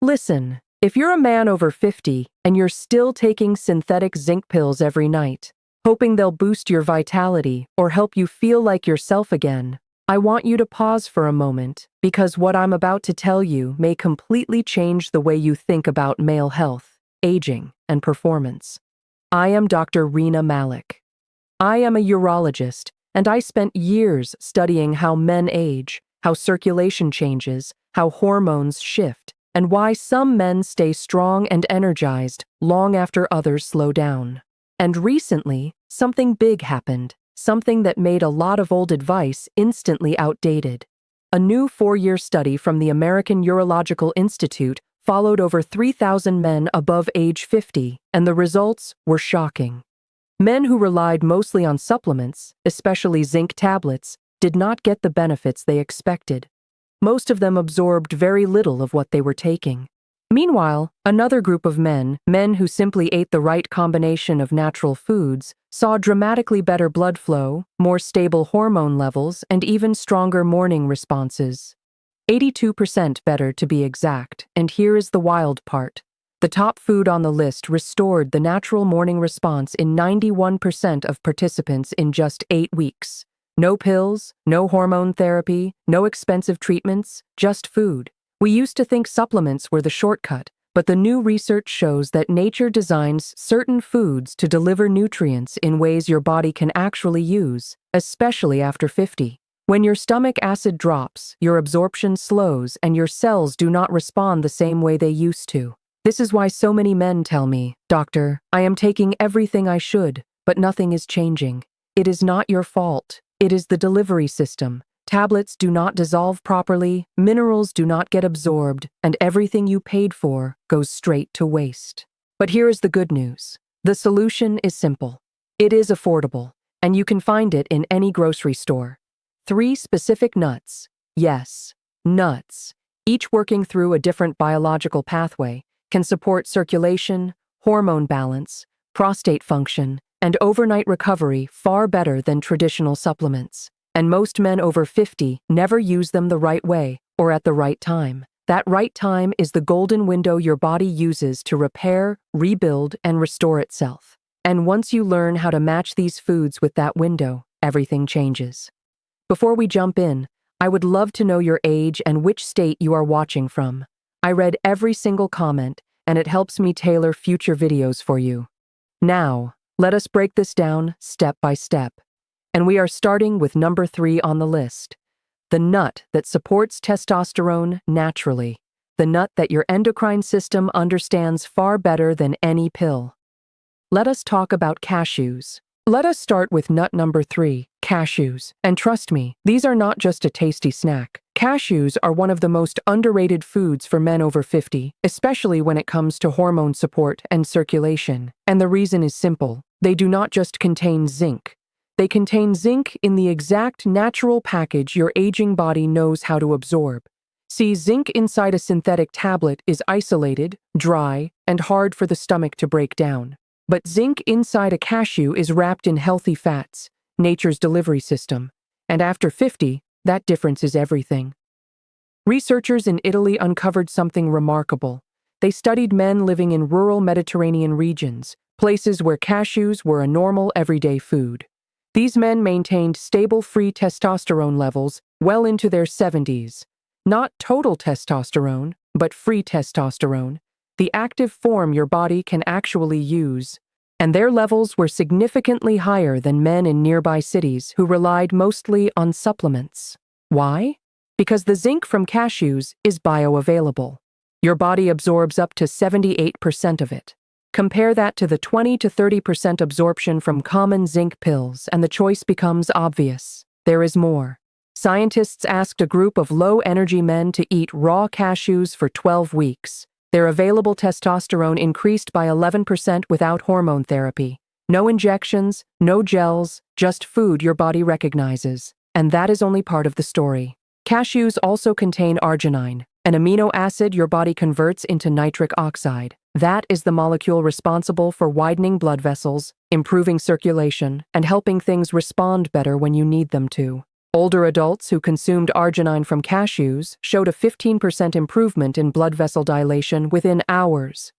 Listen, if you're a man over 50 and you're still taking synthetic zinc pills every night, hoping they'll boost your vitality or help you feel like yourself again, I want you to pause for a moment because what I'm about to tell you may completely change the way you think about male health, aging, and performance. I am Dr. Reena Malik. I am a urologist, and I spent years studying how men age, how circulation changes, how hormones shift, and why some men stay strong and energized long after others slow down. And recently, something big happened, something that made a lot of old advice instantly outdated. A new 4-year study from the American Urological Institute followed over 3,000 men above age 50, and the results were shocking. Men who relied mostly on supplements, especially zinc tablets, did not get the benefits they expected. Most of them absorbed very little of what they were taking. Meanwhile, another group of men who simply ate the right combination of natural foods, saw dramatically better blood flow, more stable hormone levels, and even stronger morning responses. 82% better to be exact, and here is the wild part. The top food on the list restored the natural morning response in 91% of participants in just 8 weeks. No pills, no hormone therapy, no expensive treatments, just food. We used to think supplements were the shortcut, but the new research shows that nature designs certain foods to deliver nutrients in ways your body can actually use, especially after 50. When your stomach acid drops, your absorption slows and your cells do not respond the same way they used to. This is why so many men tell me, "Doctor, I am taking everything I should, but nothing is changing." It is not your fault. It is the delivery system. Tablets do not dissolve properly, minerals do not get absorbed, and everything you paid for goes straight to waste. But here is the good news. The solution is simple. It is affordable, and you can find it in any grocery store. 3 specific nuts. Yes, nuts. Each working through a different biological pathway, can support circulation, hormone balance, prostate function, and overnight recovery far better than traditional supplements. And most men over 50 never use them the right way or at the right time. That right time is the golden window your body uses to repair, rebuild, and restore itself. And once you learn how to match these foods with that window, everything changes. Before we jump in, I would love to know your age and which state you are watching from. I read every single comment, and it helps me tailor future videos for you. Now, let us break this down step by step. And we are starting with number 3 on the list. The nut that supports testosterone naturally. The nut that your endocrine system understands far better than any pill. Let us talk about cashews. Let us start with nut number 3, cashews. And trust me, these are not just a tasty snack. Cashews are one of the most underrated foods for men over 50, especially when it comes to hormone support and circulation. And the reason is simple. They do not just contain zinc. They contain zinc in the exact natural package your aging body knows how to absorb. See, zinc inside a synthetic tablet is isolated, dry, and hard for the stomach to break down. But zinc inside a cashew is wrapped in healthy fats, nature's delivery system. And after 50, that difference is everything. Researchers in Italy uncovered something remarkable. They studied men living in rural Mediterranean regions, places where cashews were a normal everyday food. These men maintained stable free testosterone levels well into their 70s. Not total testosterone, but free testosterone, the active form your body can actually use. And their levels were significantly higher than men in nearby cities who relied mostly on supplements. Why? Because the zinc from cashews is bioavailable. Your body absorbs up to 78% of it. Compare that to the 20 to 30% absorption from common zinc pills, and the choice becomes obvious. There is more. Scientists asked a group of low-energy men to eat raw cashews for 12 weeks. Their available testosterone increased by 11% without hormone therapy. No injections, no gels, just food your body recognizes. And that is only part of the story. Cashews also contain arginine, an amino acid your body converts into nitric oxide. That is the molecule responsible for widening blood vessels, improving circulation, and helping things respond better when you need them to. Older adults who consumed arginine from cashews showed a 15% improvement in blood vessel dilation within hours,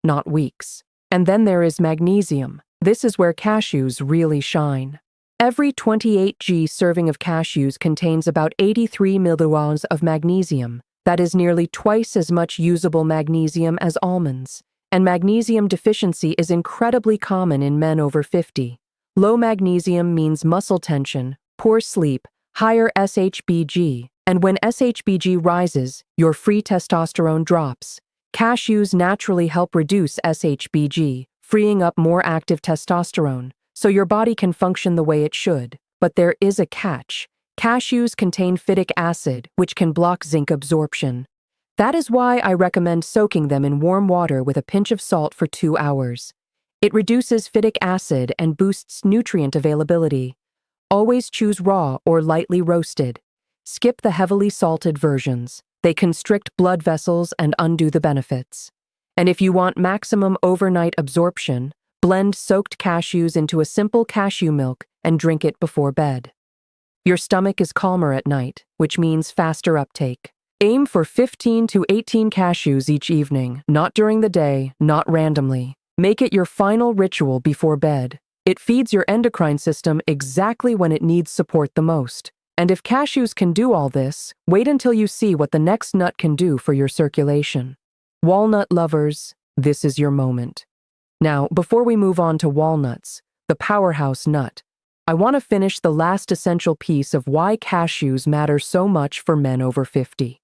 not weeks. And then there is magnesium. This is where cashews really shine. Every 28g serving of cashews contains about 83 milligrams of magnesium. That is nearly twice as much usable magnesium as almonds. And magnesium deficiency is incredibly common in men over 50. Low magnesium means muscle tension, poor sleep, higher SHBG, and when SHBG rises, your free testosterone drops. Cashews naturally help reduce SHBG, freeing up more active testosterone, so your body can function the way it should. But there is a catch. Cashews contain phytic acid, which can block zinc absorption. That is why I recommend soaking them in warm water with a pinch of salt for 2 hours. It reduces phytic acid and boosts nutrient availability. Always choose raw or lightly roasted. Skip the heavily salted versions. They constrict blood vessels and undo the benefits. And if you want maximum overnight absorption, blend soaked cashews into a simple cashew milk and drink it before bed. Your stomach is calmer at night, which means faster uptake. Aim for 15 to 18 cashews each evening, not during the day, not randomly. Make it your final ritual before bed. It feeds your endocrine system exactly when it needs support the most. And if cashews can do all this, wait until you see what the next nut can do for your circulation. Walnut lovers, this is your moment. Now, before we move on to walnuts, the powerhouse nut, I want to finish the last essential piece of why cashews matter so much for men over 50.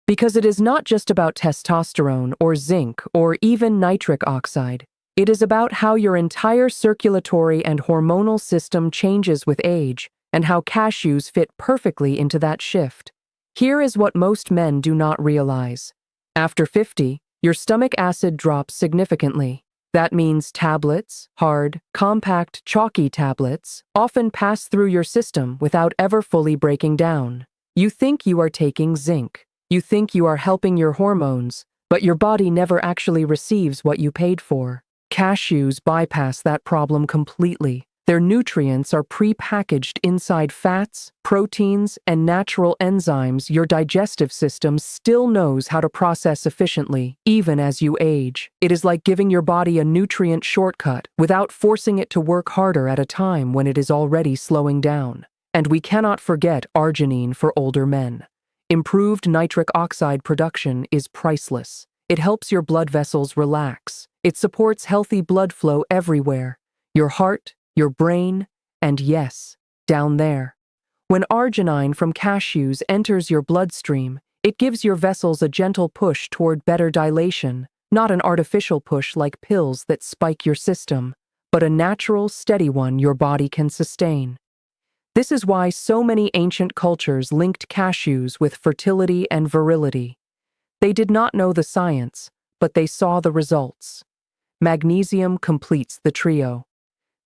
Because it is not just about testosterone or zinc or even nitric oxide. It is about how your entire circulatory and hormonal system changes with age and how cashews fit perfectly into that shift. Here is what most men do not realize. After 50, your stomach acid drops significantly. That means tablets, hard, compact, chalky tablets, often pass through your system without ever fully breaking down. You think you are taking zinc. You think you are helping your hormones, but your body never actually receives what you paid for. Cashews bypass that problem completely. Their nutrients are pre-packaged inside fats, proteins, and natural enzymes your digestive system still knows how to process efficiently, even as you age. It is like giving your body a nutrient shortcut without forcing it to work harder at a time when it is already slowing down. And we cannot forget arginine for older men. Improved nitric oxide production is priceless. It helps your blood vessels relax. It supports healthy blood flow everywhere. Your heart, your brain, and yes, down there. When arginine from cashews enters your bloodstream, it gives your vessels a gentle push toward better dilation, not an artificial push like pills that spike your system, but a natural, steady one your body can sustain. This is why so many ancient cultures linked cashews with fertility and virility. They did not know the science, but they saw the results. Magnesium completes the trio.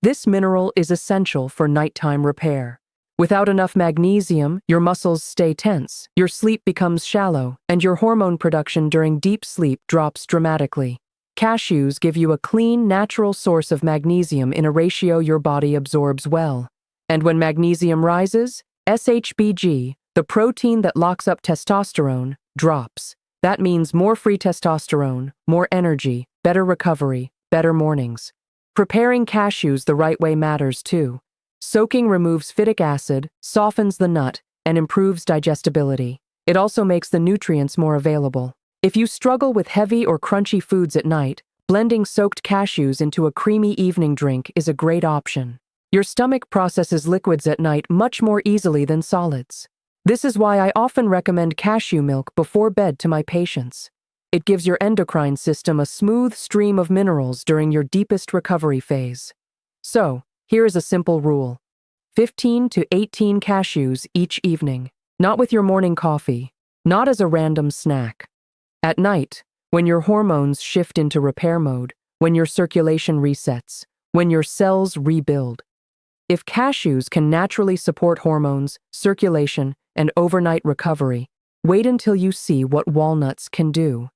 This mineral is essential for nighttime repair. Without enough magnesium, your muscles stay tense, your sleep becomes shallow, and your hormone production during deep sleep drops dramatically. Cashews give you a clean, natural source of magnesium in a ratio your body absorbs well. And when magnesium rises, SHBG, the protein that locks up testosterone, drops. That means more free testosterone, more energy, better recovery, better mornings. Preparing cashews the right way matters too. Soaking removes phytic acid, softens the nut, and improves digestibility. It also makes the nutrients more available. If you struggle with heavy or crunchy foods at night, blending soaked cashews into a creamy evening drink is a great option. Your stomach processes liquids at night much more easily than solids. This is why I often recommend cashew milk before bed to my patients. It gives your endocrine system a smooth stream of minerals during your deepest recovery phase. So, here is a simple rule. 15 to 18 cashews each evening, not with your morning coffee, not as a random snack. At night, when your hormones shift into repair mode, when your circulation resets, when your cells rebuild. If cashews can naturally support hormones, circulation, and overnight recovery, wait until you see what walnuts can do.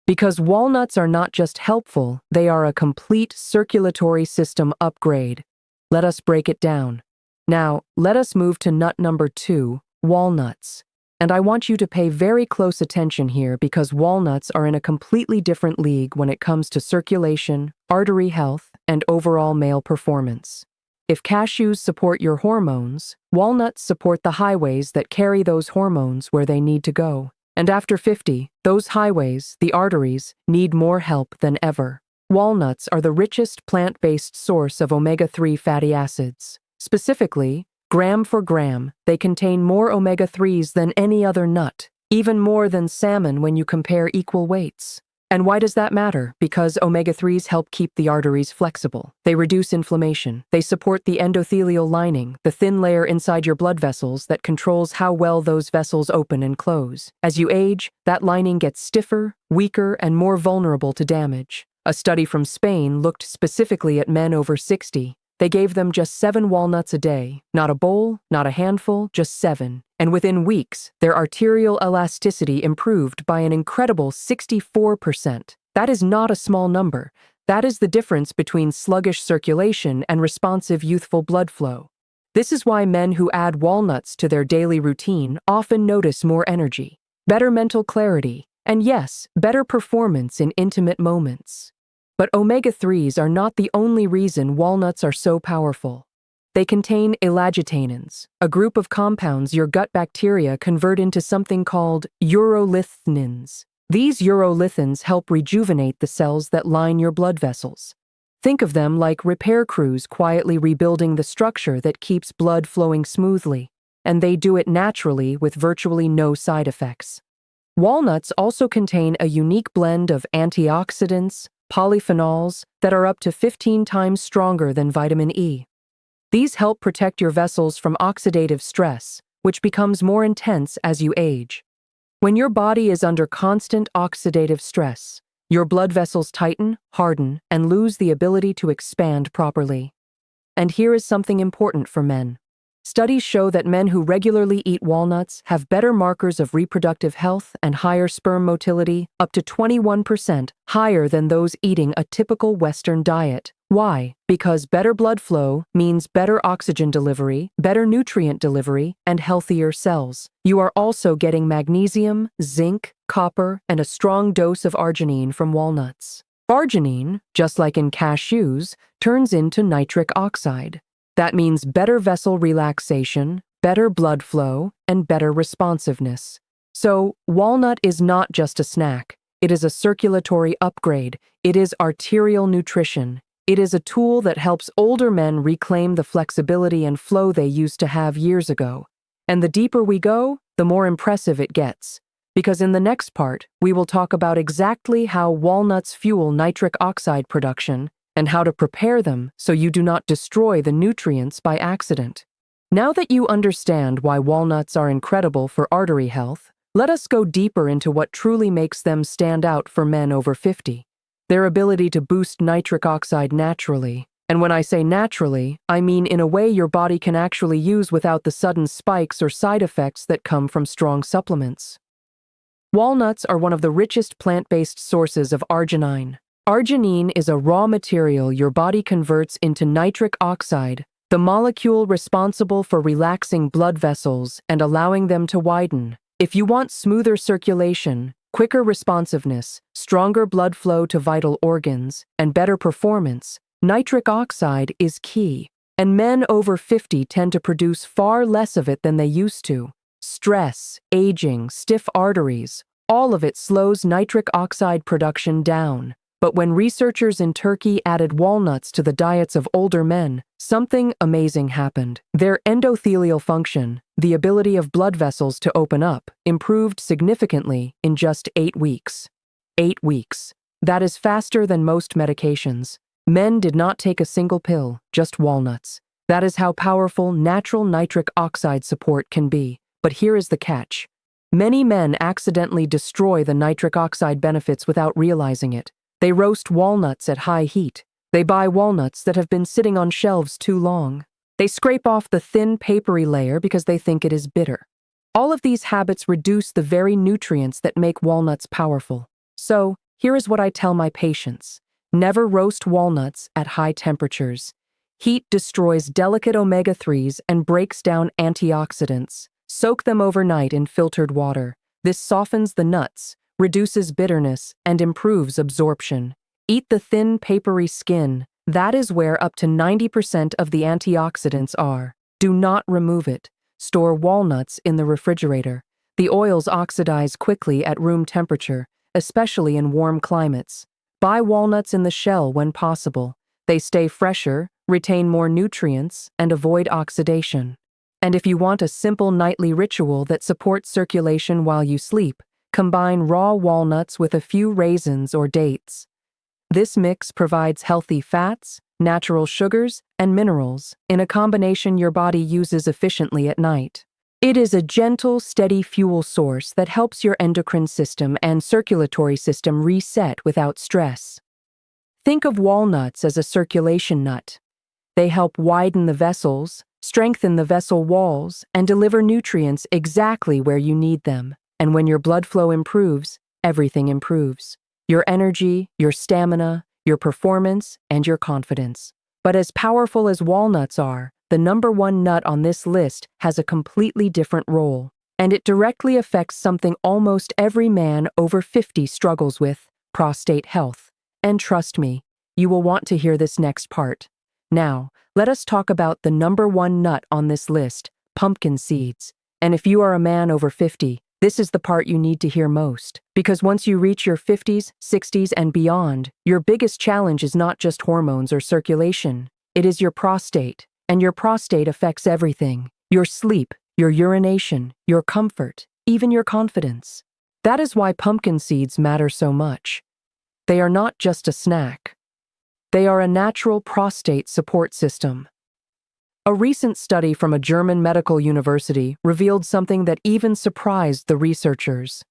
Because walnuts are not just helpful, they are a complete circulatory system upgrade. Let us break it down. Now, let us move to nut number 2, walnuts. And I want you to pay very close attention here because walnuts are in a completely different league when it comes to circulation, artery health, and overall male performance. If cashews support your hormones, walnuts support the highways that carry those hormones where they need to go. And after 50, those highways, the arteries, need more help than ever. Walnuts are the richest plant-based source of omega-3 fatty acids. Specifically, gram for gram, they contain more omega-3s than any other nut, even more than salmon when you compare equal weights. And why does that matter? Because omega-3s help keep the arteries flexible. They reduce inflammation. They support the endothelial lining, the thin layer inside your blood vessels that controls how well those vessels open and close. As you age, that lining gets stiffer, weaker, and more vulnerable to damage. A study from Spain looked specifically at men over 60. They gave them just 7 walnuts a day. Not a bowl, not a handful, just 7. And within weeks, their arterial elasticity improved by an incredible 64%. That is not a small number. That is the difference between sluggish circulation and responsive youthful blood flow. This is why men who add walnuts to their daily routine often notice more energy, better mental clarity, and yes, better performance in intimate moments. But omega-3s are not the only reason walnuts are so powerful. They contain elagitanins, a group of compounds your gut bacteria convert into something called urolithinins. These urolithins help rejuvenate the cells that line your blood vessels. Think of them like repair crews quietly rebuilding the structure that keeps blood flowing smoothly, and they do it naturally with virtually no side effects. Walnuts also contain a unique blend of antioxidants, polyphenols that are up to 15 times stronger than vitamin E. These help protect your vessels from oxidative stress, which becomes more intense as you age. When your body is under constant oxidative stress, your blood vessels tighten, harden, and lose the ability to expand properly. And here is something important for men. Studies show that men who regularly eat walnuts have better markers of reproductive health and higher sperm motility, up to 21% higher than those eating a typical Western diet. Why? Because better blood flow means better oxygen delivery, better nutrient delivery, and healthier cells. You are also getting magnesium, zinc, copper, and a strong dose of arginine from walnuts. Arginine, just like in cashews, turns into nitric oxide. That means better vessel relaxation, better blood flow, and better responsiveness. So, walnut is not just a snack. It is a circulatory upgrade. It is arterial nutrition. It is a tool that helps older men reclaim the flexibility and flow they used to have years ago. And the deeper we go, the more impressive it gets. Because in the next part, we will talk about exactly how walnuts fuel nitric oxide production and how to prepare them so you do not destroy the nutrients by accident. Now that you understand why walnuts are incredible for artery health, let us go deeper into what truly makes them stand out for men over 50. Their ability to boost nitric oxide naturally. And when I say naturally, I mean in a way your body can actually use without the sudden spikes or side effects that come from strong supplements. Walnuts are one of the richest plant-based sources of arginine. Arginine is a raw material your body converts into nitric oxide, the molecule responsible for relaxing blood vessels and allowing them to widen. If you want smoother circulation, quicker responsiveness, stronger blood flow to vital organs, and better performance, nitric oxide is key. And men over 50 tend to produce far less of it than they used to. Stress, aging, stiff arteries, all of it slows nitric oxide production down. But when researchers in Turkey added walnuts to the diets of older men, something amazing happened. Their endothelial function, the ability of blood vessels to open up, improved significantly in just 8 weeks. 8 weeks. That is faster than most medications. Men did not take a single pill, just walnuts. That is how powerful natural nitric oxide support can be. But here is the catch. Many men accidentally destroy the nitric oxide benefits without realizing it. They roast walnuts at high heat. They buy walnuts that have been sitting on shelves too long. They scrape off the thin, papery layer because they think it is bitter. All of these habits reduce the very nutrients that make walnuts powerful. So, here is what I tell my patients. Never roast walnuts at high temperatures. Heat destroys delicate omega-3s and breaks down antioxidants. Soak them overnight in filtered water. This softens the nuts, reduces bitterness, and improves absorption. Eat the thin, papery skin. That is where up to 90% of the antioxidants are. Do not remove it. Store walnuts in the refrigerator. The oils oxidize quickly at room temperature, especially in warm climates. Buy walnuts in the shell when possible. They stay fresher, retain more nutrients, and avoid oxidation. And if you want a simple nightly ritual that supports circulation while you sleep, combine raw walnuts with a few raisins or dates. This mix provides healthy fats, natural sugars, and minerals in a combination your body uses efficiently at night. It is a gentle, steady fuel source that helps your endocrine system and circulatory system reset without stress. Think of walnuts as a circulation nut. They help widen the vessels, strengthen the vessel walls, and deliver nutrients exactly where you need them. And when your blood flow improves, everything improves. Your energy, your stamina, your performance, and your confidence. But as powerful as walnuts are, the number one nut on this list has a completely different role, and it directly affects something almost every man over 50 struggles with: prostate health. And trust me, you will want to hear this next part. Now, let us talk about the number one nut on this list: pumpkin seeds. And if you are a man over 50, this is the part you need to hear most. Because once you reach your 50s, 60s, and beyond, your biggest challenge is not just hormones or circulation. It is your prostate. And your prostate affects everything: your sleep, your urination, your comfort, even your confidence. That is why pumpkin seeds matter so much. They are not just a snack. They are a natural prostate support system. A recent study from a German medical university revealed something that even surprised the researchers.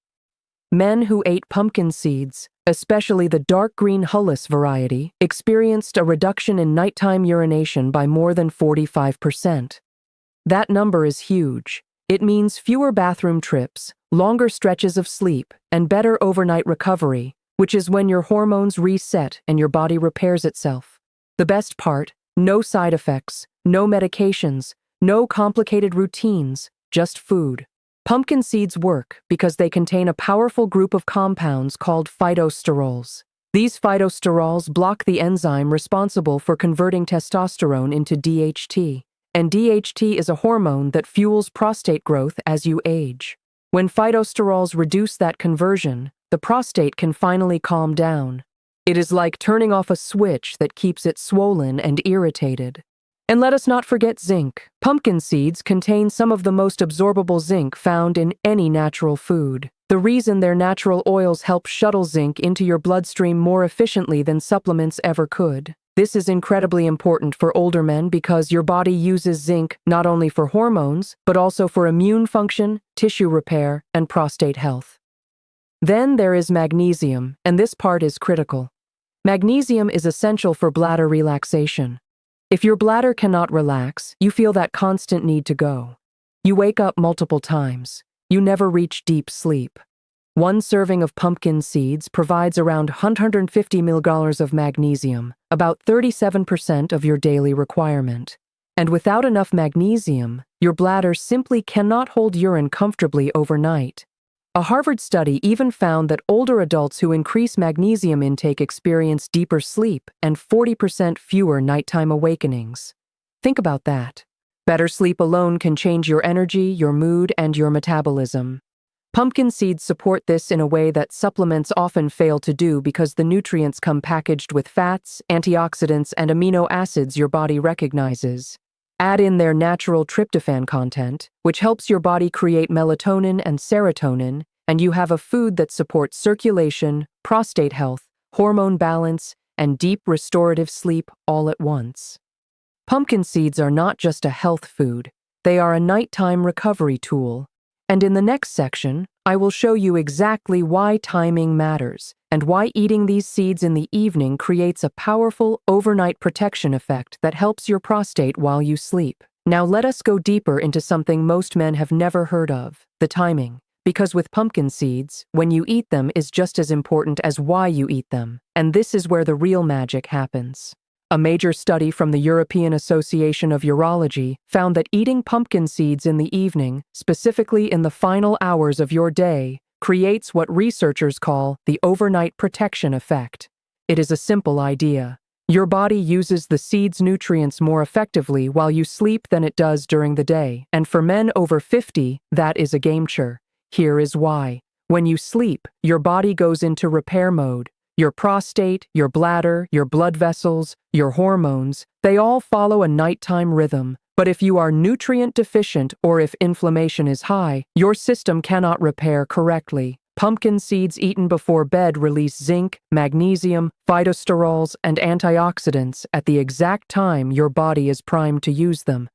Men who ate pumpkin seeds, especially the dark green hullus variety, experienced a reduction in nighttime urination by more than 45%. That number is huge. It means fewer bathroom trips, longer stretches of sleep, and better overnight recovery, which is when your hormones reset and your body repairs itself. The best part: no side effects, no medications, no complicated routines, just food. Pumpkin seeds work because they contain a powerful group of compounds called phytosterols. These phytosterols block the enzyme responsible for converting testosterone into DHT, and DHT is a hormone that fuels prostate growth as you age. When phytosterols reduce that conversion, the prostate can finally calm down. It is like turning off a switch that keeps it swollen and irritated. And let us not forget zinc. Pumpkin seeds contain some of the most absorbable zinc found in any natural food. The reason their natural oils help shuttle zinc into your bloodstream more efficiently than supplements ever could. This is incredibly important for older men because your body uses zinc not only for hormones, but also for immune function, tissue repair, and prostate health. Then there is magnesium, and this part is critical. Magnesium is essential for bladder relaxation. If your bladder cannot relax, you feel that constant need to go. You wake up multiple times. You never reach deep sleep. One serving of pumpkin seeds provides around 150 mg of magnesium, about 37% of your daily requirement. And without enough magnesium, your bladder simply cannot hold urine comfortably overnight. A Harvard study even found that older adults who increase magnesium intake experience deeper sleep and 40% fewer nighttime awakenings. Think about that. Better sleep alone can change your energy, your mood, and your metabolism. Pumpkin seeds support this in a way that supplements often fail to do because the nutrients come packaged with fats, antioxidants, and amino acids your body recognizes. Add in their natural tryptophan content, which helps your body create melatonin and serotonin, and you have a food that supports circulation, prostate health, hormone balance, and deep restorative sleep all at once. Pumpkin seeds are not just a health food, they are a nighttime recovery tool. And in the next section, I will show you exactly why timing matters and why eating these seeds in the evening creates a powerful overnight protection effect that helps your prostate while you sleep. Now let us go deeper into something most men have never heard of: the timing. Because with pumpkin seeds, when you eat them is just as important as why you eat them, and this is where the real magic happens. A major study from the European Association of Urology found that eating pumpkin seeds in the evening, specifically in the final hours of your day, creates what researchers call the overnight protection effect. It is a simple idea. Your body uses the seed's nutrients more effectively while you sleep than it does during the day, and for men over 50, that is a game changer. Here is why. When you sleep, your body goes into repair mode. Your prostate, your bladder, your blood vessels, your hormones, they all follow a nighttime rhythm. But if you are nutrient deficient or if inflammation is high, your system cannot repair correctly. Pumpkin seeds eaten before bed release zinc, magnesium, phytosterols, and antioxidants at the exact time your body is primed to use them.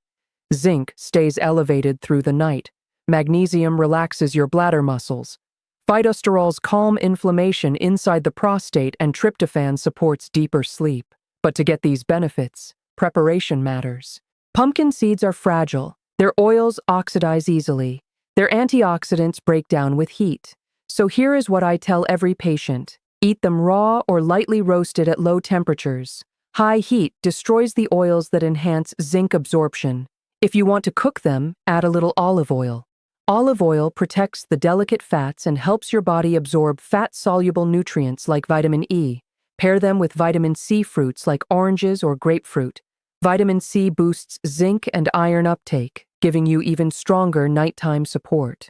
Zinc stays elevated through the night. Magnesium relaxes your bladder muscles. Phytosterols calm inflammation inside the prostate, and tryptophan supports deeper sleep. But to get these benefits, preparation matters. Pumpkin seeds are fragile. Their oils oxidize easily. Their antioxidants break down with heat. So here is what I tell every patient. Eat them raw or lightly roasted at low temperatures. High heat destroys the oils that enhance zinc absorption. If you want to cook them, add a little olive oil. Olive oil protects the delicate fats and helps your body absorb fat-soluble nutrients like vitamin E. Pair them with vitamin C fruits like oranges or grapefruit. Vitamin C boosts zinc and iron uptake, giving you even stronger nighttime support.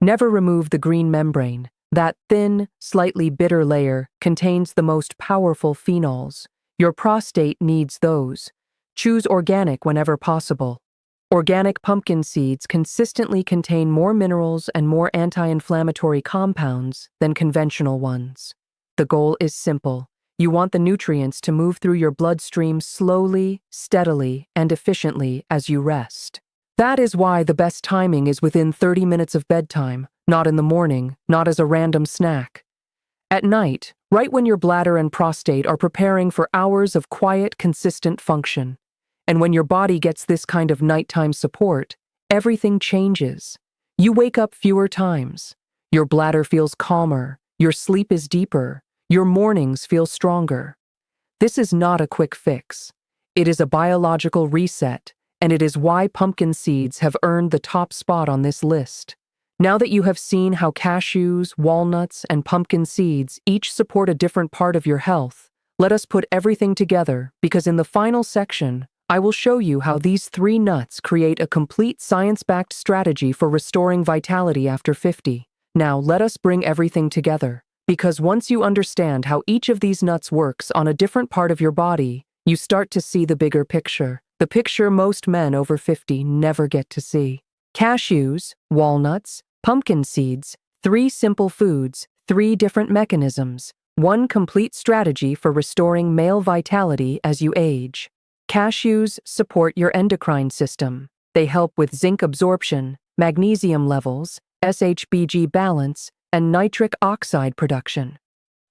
Never remove the green membrane. That thin, slightly bitter layer contains the most powerful phenols. Your prostate needs those. Choose organic whenever possible. Organic pumpkin seeds consistently contain more minerals and more anti-inflammatory compounds than conventional ones. The goal is simple. You want the nutrients to move through your bloodstream slowly, steadily, and efficiently as you rest. That is why the best timing is within 30 minutes of bedtime, not in the morning, not as a random snack. At night, right when your bladder and prostate are preparing for hours of quiet, consistent function. And when your body gets this kind of nighttime support, everything changes. You wake up fewer times. Your bladder feels calmer. Your sleep is deeper. Your mornings feel stronger. This is not a quick fix. It is a biological reset, and it is why pumpkin seeds have earned the top spot on this list. Now that you have seen how cashews, walnuts, and pumpkin seeds each support a different part of your health, let us put everything together, because in the final section, I will show you how these 3 nuts create a complete science-backed strategy for restoring vitality after 50. Now, let us bring everything together, because once you understand how each of these nuts works on a different part of your body, you start to see the bigger picture, the picture most men over 50 never get to see. Cashews, walnuts, pumpkin seeds, 3 simple foods, 3 different mechanisms, 1 complete strategy for restoring male vitality as you age. Cashews support your endocrine system. They help with zinc absorption, magnesium levels, SHBG balance, and nitric oxide production.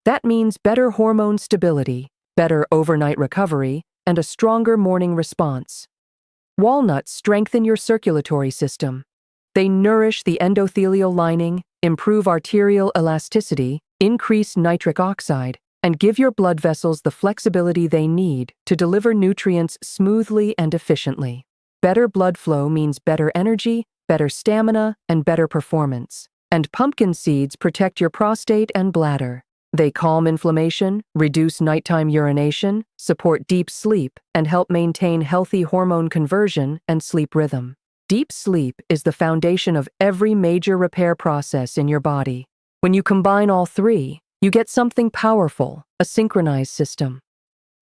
That means better hormone stability, better overnight recovery, and a stronger morning response. Walnuts strengthen your circulatory system. They nourish the endothelial lining, improve arterial elasticity, increase nitric oxide, and give your blood vessels the flexibility they need to deliver nutrients smoothly and efficiently. Better blood flow means better energy, better stamina, and better performance. And pumpkin seeds protect your prostate and bladder. They calm inflammation, reduce nighttime urination, support deep sleep, and help maintain healthy hormone conversion and sleep rhythm. Deep sleep is the foundation of every major repair process in your body. When you combine all 3, you get something powerful, a synchronized system.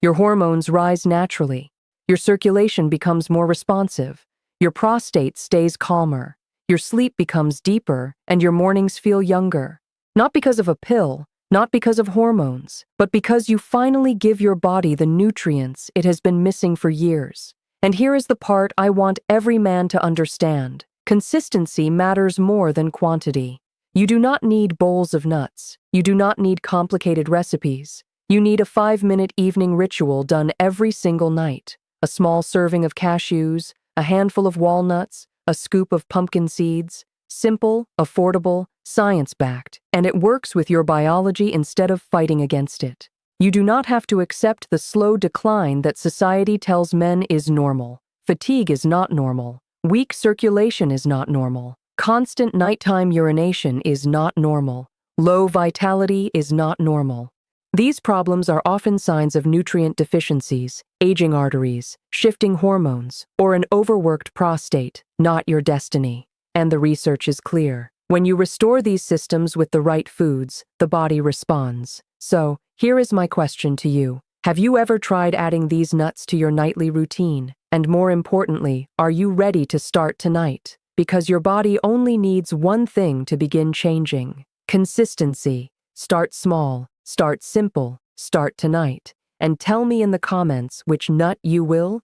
Your hormones rise naturally. Your circulation becomes more responsive. Your prostate stays calmer. Your sleep becomes deeper, and your mornings feel younger. Not because of a pill, not because of hormones, but because you finally give your body the nutrients it has been missing for years. And here is the part I want every man to understand. Consistency matters more than quantity. You do not need bowls of nuts. You do not need complicated recipes. You need a 5-minute evening ritual done every single night. A small serving of cashews, a handful of walnuts, a scoop of pumpkin seeds. Simple, affordable, science-backed, and it works with your biology instead of fighting against it. You do not have to accept the slow decline that society tells men is normal. Fatigue is not normal. Weak circulation is not normal. Constant nighttime urination is not normal. Low vitality is not normal. These problems are often signs of nutrient deficiencies, aging arteries, shifting hormones, or an overworked prostate, not your destiny. And the research is clear. When you restore these systems with the right foods, the body responds. So, here is my question to you. Have you ever tried adding these nuts to your nightly routine? And more importantly, are you ready to start tonight? Because your body only needs one thing to begin changing: consistency. Start small, start simple, start tonight. And tell me in the comments which nut you will